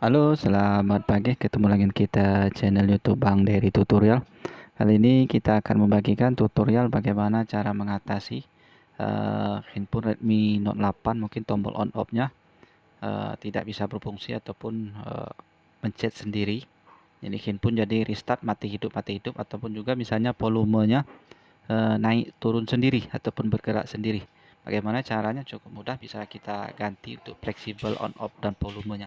Halo, selamat pagi. Ketemu lagi kita channel YouTube Bang Dery Tutorial. Kali ini kita akan membagikan tutorial bagaimana cara mengatasi handphone Redmi Note 8 mungkin tombol on off-nya tidak bisa berfungsi ataupun mencet sendiri. Jadi handphone jadi restart mati hidup ataupun juga misalnya volumenya naik turun sendiri ataupun bergerak sendiri. Bagaimana caranya? Cukup mudah, bisa kita ganti untuk fleksibel on off dan volumenya.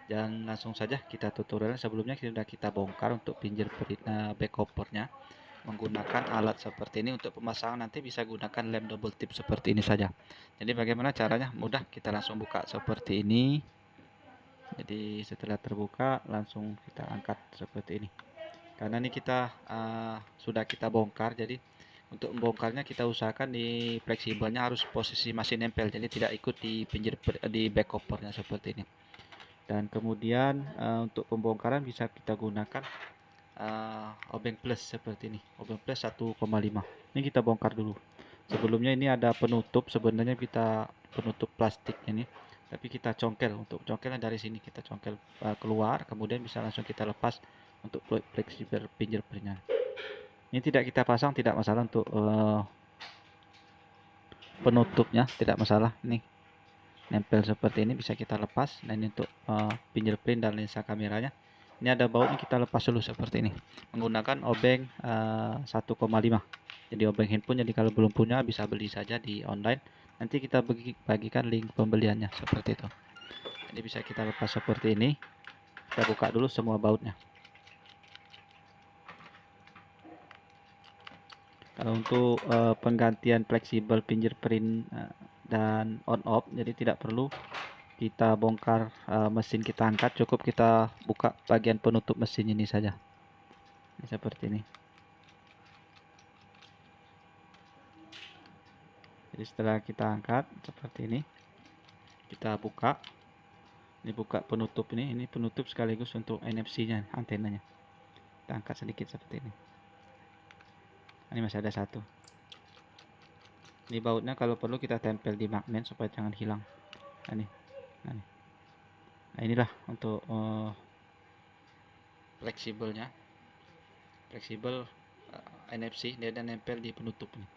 Dan langsung saja kita tutorial. Sebelumnya sudah kita bongkar untuk fingerprint back covernya menggunakan alat seperti ini. Untuk pemasangan nanti bisa gunakan lem double tip seperti ini saja. Jadi bagaimana caranya? Mudah, kita langsung buka seperti ini. Jadi setelah terbuka langsung kita angkat seperti ini. Karena ini kita sudah kita bongkar, jadi untuk membongkarnya kita usahakan di fleksibelnya harus posisi masih nempel, jadi tidak ikut di pinggir di back covernya seperti ini. Dan kemudian untuk pembongkaran bisa kita gunakan obeng plus seperti ini, obeng plus 1,5. Ini kita bongkar dulu. Sebelumnya ini ada penutup, sebenarnya kita penutup plastiknya nih, tapi kita congkel. Untuk congkelnya dari sini kita congkel keluar, kemudian bisa langsung kita lepas untuk fleksibel fingerprintnya. Ini tidak kita pasang, tidak masalah. Untuk penutupnya tidak masalah, nih nempel seperti ini bisa kita lepas. Dan ini untuk fingerprint dan lensa kameranya, ini ada bautnya, kita lepas dulu seperti ini menggunakan obeng 1,5. jadi obeng handphone. Jadi kalau belum punya bisa beli saja di online, nanti kita bagikan link pembeliannya seperti itu. Jadi bisa kita lepas seperti ini. Kita buka dulu semua bautnya. Kalau untuk penggantian fleksibel fingerprint dan on off, jadi tidak perlu kita bongkar mesin, kita angkat, cukup kita buka bagian penutup mesin ini saja. Ini seperti ini. Jadi setelah kita angkat seperti ini, kita buka. Ini buka penutup ini penutup sekaligus untuk NFC-nya, antenanya. Kita angkat sedikit seperti ini. Ini masih ada satu. Ini bautnya kalau perlu kita tempel di magnet supaya jangan hilang. Nah, inilah untuk fleksibelnya. Fleksibel NFC, dia ada nempel di penutup ini.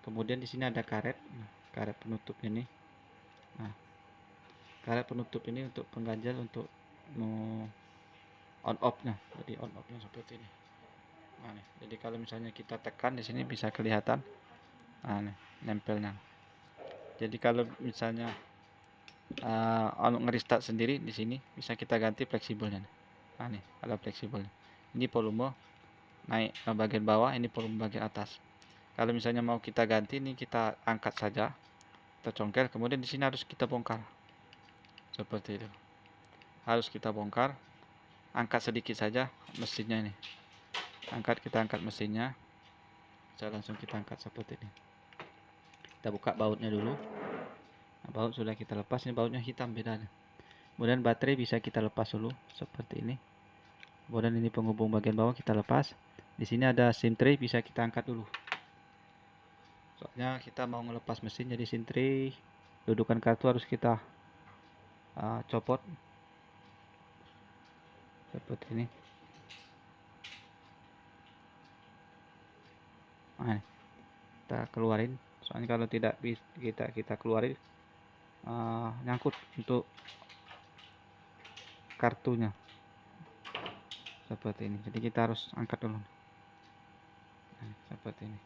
Kemudian di sini ada karet, karet penutup ini. Nah, karet penutup ini untuk pengganjal untuk on off nya. Jadi on off nya seperti ini. Nah, nih. Jadi kalau misalnya kita tekan di sini bisa kelihatan, nah, nih, nempelnya. Jadi kalau misalnya ngerestart sendiri di sini bisa kita ganti fleksibelnya. Nah, nih ada fleksibelnya. Ini volume naik ke bagian bawah, ini volume bagian atas. Kalau misalnya mau kita ganti, ini kita angkat saja, kita congkel, kemudian di sini harus kita bongkar seperti itu. Harus kita bongkar, angkat sedikit saja mesinnya ini. Kita angkat mesinnya, bisa langsung kita angkat seperti ini. Kita buka bautnya dulu. Nah, baut sudah kita lepas, ini bautnya hitam bedanya. Kemudian baterai bisa kita lepas dulu seperti ini. Kemudian ini penghubung bagian bawah kita lepas. Di sini ada SIM tray, bisa kita angkat dulu. Soalnya kita mau ngelepas mesin, jadi SIM tray dudukan kartu harus kita copot seperti ini. Nah, kita keluarin. Soalnya kalau tidak kita keluarin nyangkut untuk kartunya seperti ini. Jadi kita harus angkat dulu. Nah, seperti ini.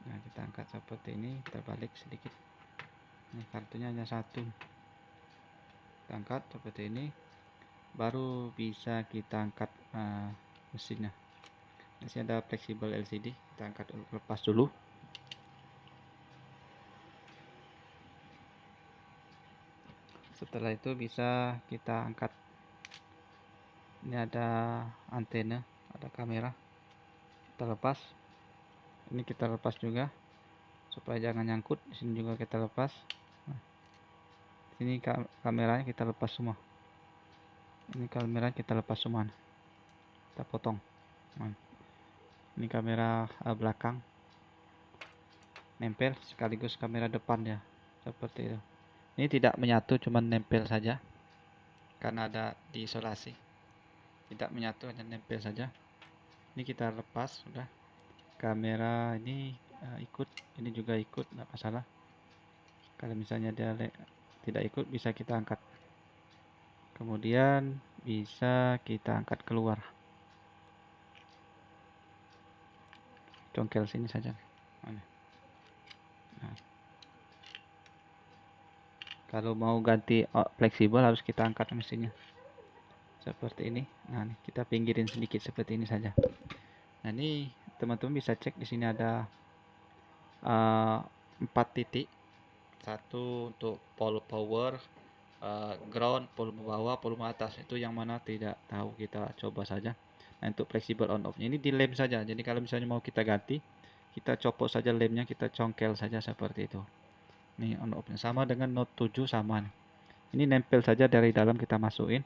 Nah, kita angkat seperti ini, kita balik sedikit. Ini kartunya hanya satu. Kita angkat seperti ini, baru bisa kita angkat mesinnya. Di sini ada fleksibel LCD, kita angkat dulu, lepas dulu. Setelah itu bisa kita angkat. Ini ada antena, ada kamera, kita lepas. Ini kita lepas juga supaya jangan nyangkut. Di sini juga kita lepas. Nah, ini kameranya kita lepas semua. Ini kamera kita lepas semua. Kita potong. Nah, ini kamera belakang nempel sekaligus kamera depan ya, seperti itu. Ini tidak menyatu, cuman nempel saja. karena ada diisolasi, tidak menyatu, hanya nempel saja. Ini kita lepas, sudah kamera ini ikut, ini juga ikut, nggak masalah. Kalau misalnya dia tidak ikut, bisa kita angkat, kemudian bisa kita angkat keluar, congkel sini saja. Nah, kalau mau ganti fleksibel harus kita angkat mesinnya seperti ini. Nah, kita pinggirin sedikit seperti ini saja. Nah, ini teman-teman bisa cek di sini ada 4 titik. Satu untuk pole power, ground, volume bawah, volume atas. Itu yang mana tidak tahu, kita coba saja. Nah, untuk fleksibel on off ini di lem saja. Jadi kalau misalnya mau kita ganti, kita copot saja lemnya, kita congkel saja seperti itu. Ini on off-nya sama dengan Note 7 sama nih. Ini nempel saja dari dalam, kita masukin.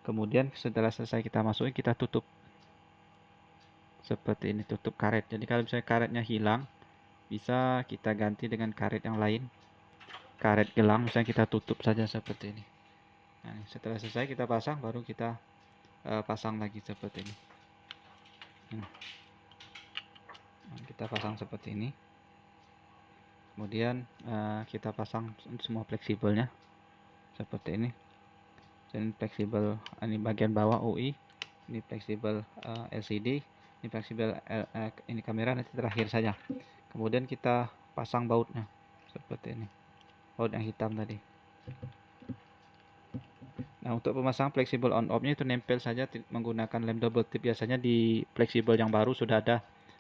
Kemudian setelah selesai kita masukin, kita tutup seperti ini, tutup karet. Jadi kalau misalnya karetnya hilang, bisa kita ganti dengan karet yang lain, karet gelang misalnya, kita tutup saja seperti ini. Nah, setelah selesai kita pasang, baru kita pasang lagi seperti ini. Nah, kita pasang seperti ini, kemudian kita pasang semua fleksibelnya seperti ini. Dan fleksibel ini bagian bawah UI, ini fleksibel LCD, ini fleksibel ini kamera, nanti terakhir saja. Kemudian kita pasang bautnya seperti ini, baut yang hitam tadi. Nah, untuk pemasangan fleksibel on off nya itu nempel saja menggunakan lem double tip. Biasanya di fleksibel yang baru sudah ada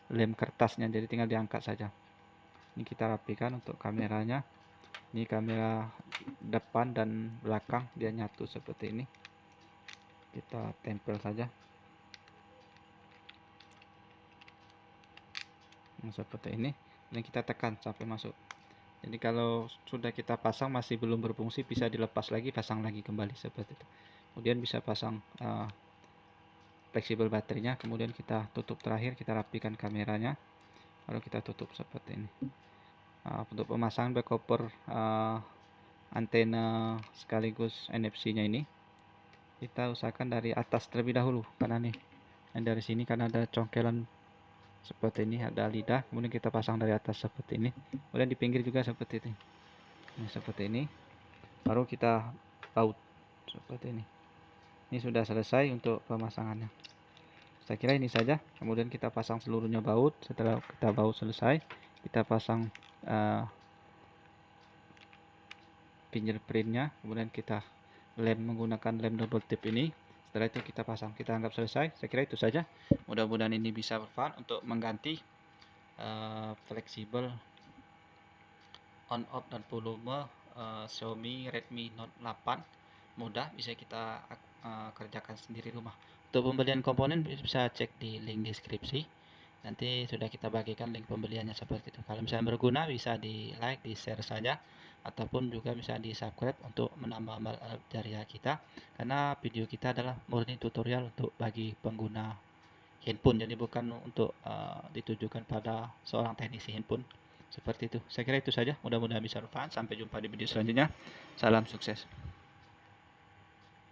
lem kertasnya, jadi tinggal diangkat saja. Ini kita rapikan untuk kameranya. Ini kamera depan dan belakang, dia nyatu seperti ini. Kita tempel saja. Nah, seperti ini. Dan kita tekan sampai masuk. Jadi kalau sudah kita pasang masih belum berfungsi, bisa dilepas lagi, pasang lagi kembali seperti itu. Kemudian bisa pasang fleksibel baterainya, kemudian kita tutup terakhir, kita rapikan kameranya, lalu kita tutup seperti ini. Untuk pemasangan backover antena sekaligus NFC-nya ini, kita usahakan dari atas terlebih dahulu, karena nih dari sini kan ada congkelan seperti ini, ada lidah, kemudian kita pasang dari atas seperti ini, kemudian di pinggir juga seperti ini. Nah, seperti ini, baru kita baut seperti ini. Ini sudah selesai untuk pemasangannya. Saya kira ini saja. Kemudian kita pasang seluruhnya baut. Setelah kita baut selesai, kita pasang fingerprintnya, kemudian kita lem menggunakan lem double tip ini. Setelah itu kita pasang, kita anggap selesai. Saya kira itu saja. Mudah-mudahan ini bisa bermanfaat untuk mengganti fleksibel on off dan volume Xiaomi Redmi Note 8. Mudah, bisa kita kerjakan sendiri rumah. Untuk pembelian komponen bisa cek di link deskripsi. Nanti sudah kita bagikan link pembeliannya seperti itu. Kalau misalnya berguna, bisa di like, di share saja, ataupun juga bisa di subscribe untuk menambah amal jariah kita. Karena video kita adalah murni tutorial untuk bagi pengguna handphone, jadi bukan untuk ditujukan pada seorang teknisi handphone. Seperti itu. Saya kira itu saja. Mudah-mudahan bisa bermanfaat. Sampai jumpa di video selanjutnya. Salam sukses.